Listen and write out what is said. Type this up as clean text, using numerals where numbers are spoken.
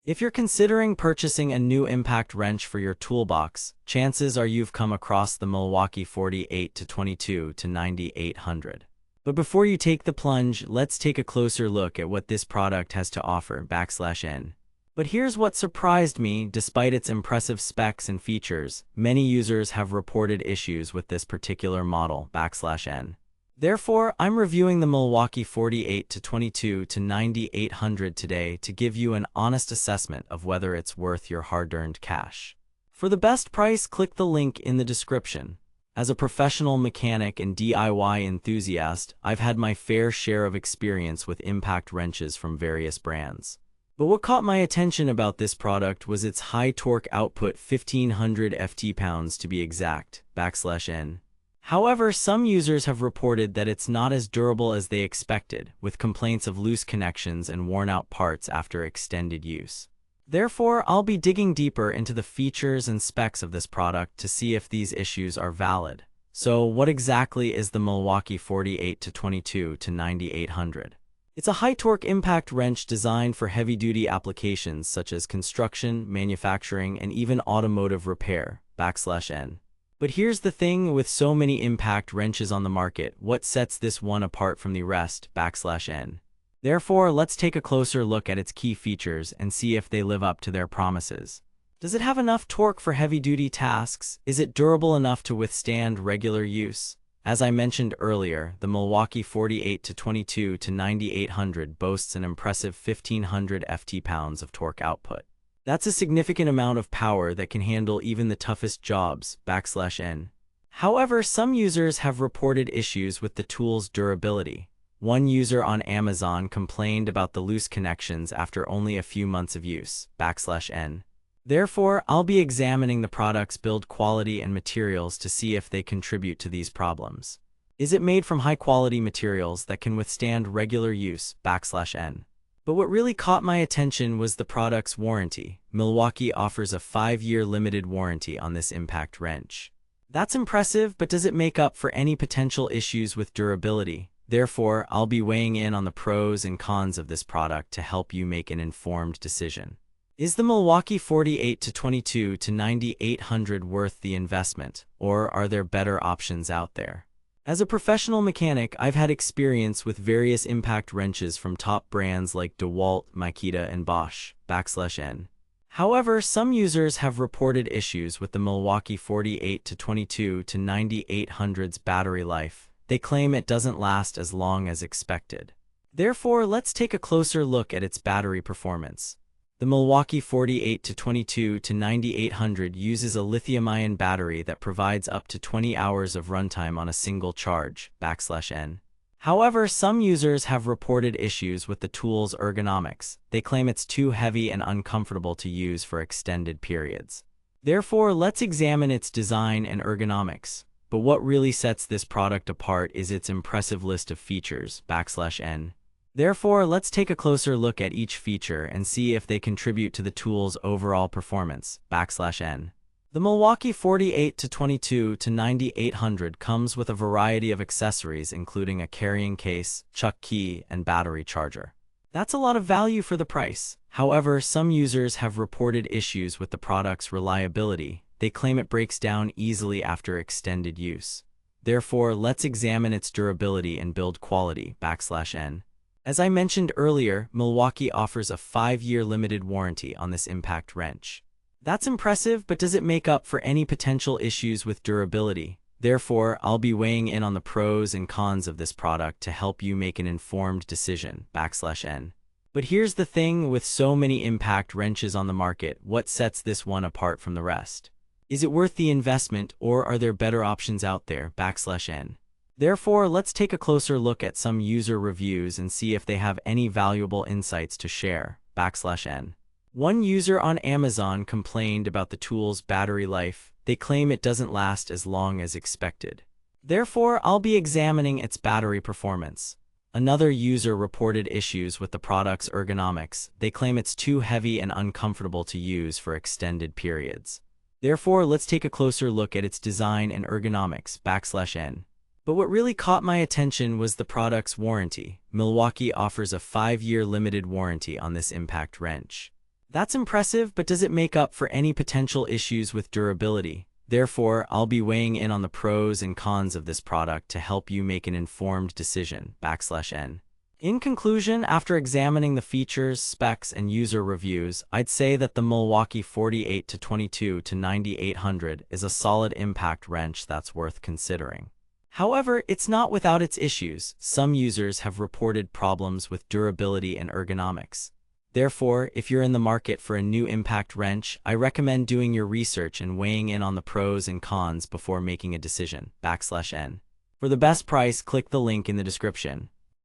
If you're considering purchasing a new impact wrench for your toolbox, chances are you've come across the Milwaukee 48-22 to 9800. But before you take the plunge, let's take a closer look at what this product has to offer /N. But here's what surprised me: despite its impressive specs and features, many users have reported issues with this particular model /N. Therefore, I'm reviewing the Milwaukee 48-22 to 9800 today to give you an honest assessment of whether it's worth your hard-earned cash. For the best price, click the link in the description. As a professional mechanic and DIY enthusiast, I've had my fair share of experience with impact wrenches from various brands. But what caught my attention about this product was its high torque output, 1500 ft-pounds to be exact /N. However, some users have reported that it's not as durable as they expected, with complaints of loose connections and worn-out parts after extended use. Therefore, I'll be digging deeper into the features and specs of this product to see if these issues are valid. So, what exactly is the Milwaukee 48-22 to 9800? It's a high-torque impact wrench designed for heavy-duty applications such as construction, manufacturing, and even automotive repair /N. But here's the thing: with so many impact wrenches on the market, what sets this one apart from the rest /N? Therefore, let's take a closer look at its key features and see if they live up to their promises. Does it have enough torque for heavy-duty tasks? Is it durable enough to withstand regular use? As I mentioned earlier, the Milwaukee 48-22 to 9800 boasts an impressive 1500 ft-pounds of torque output. That's a significant amount of power that can handle even the toughest jobs /N. However, some users have reported issues with the tool's durability. One user on Amazon complained about the loose connections after only a few months of use /N. Therefore, I'll be examining the product's build quality and materials to see if they contribute to these problems. Is it made from high-quality materials that can withstand regular use /N? But what really caught my attention was the product's warranty. Milwaukee offers a 5-year limited warranty on this impact wrench. That's impressive, but does it make up for any potential issues with durability? Therefore, I'll be weighing in on the pros and cons of this product to help you make an informed decision. Is the Milwaukee 48-22 to 9800 worth the investment, or are there better options out there? As a professional mechanic, I've had experience with various impact wrenches from top brands like DeWalt, Makita, and Bosch /N. However, some users have reported issues with the Milwaukee 48-22 to 9800's battery life. They claim it doesn't last as long as expected. Therefore, let's take a closer look at its battery performance. The Milwaukee 48-22 to 9800 uses a lithium-ion battery that provides up to 20 hours of runtime on a single charge /N. However, some users have reported issues with the tool's ergonomics. They claim it's too heavy and uncomfortable to use for extended periods. Therefore, let's examine its design and ergonomics. But what really sets this product apart is its impressive list of features /N. Therefore, let's take a closer look at each feature and see if they contribute to the tool's overall performance /N. The Milwaukee 48-22 to 9800 comes with a variety of accessories, including a carrying case, chuck key, and battery charger. That's a lot of value for the price. However, some users have reported issues with the product's reliability. They claim it breaks down easily after extended use. Therefore, let's examine its durability and build quality /N. As I mentioned earlier, Milwaukee offers a 5-year limited warranty on this impact wrench. That's impressive, but does it make up for any potential issues with durability? Therefore, I'll be weighing in on the pros and cons of this product to help you make an informed decision /N. But here's the thing: with so many impact wrenches on the market, what sets this one apart from the rest? Is it worth the investment, or are there better options out there /N? Therefore, let's take a closer look at some user reviews and see if they have any valuable insights to share /N. One user on Amazon complained about the tool's battery life. They claim it doesn't last as long as expected. Therefore, I'll be examining its battery performance. Another user reported issues with the product's ergonomics. They claim it's too heavy and uncomfortable to use for extended periods. Therefore, let's take a closer look at its design and ergonomics /N. But what really caught my attention was the product's warranty. Milwaukee offers a 5-year limited warranty on this impact wrench. That's impressive, but does it make up for any potential issues with durability? Therefore, I'll be weighing in on the pros and cons of this product to help you make an informed decision. /N. In conclusion, after examining the features, specs, and user reviews, I'd say that the Milwaukee 48-22 to 9800 is a solid impact wrench that's worth considering. However, it's not without its issues. Some users have reported problems with durability and ergonomics. Therefore, if you're in the market for a new impact wrench, I recommend doing your research and weighing in on the pros and cons before making a decision. /N. For the best price, click the link in the description.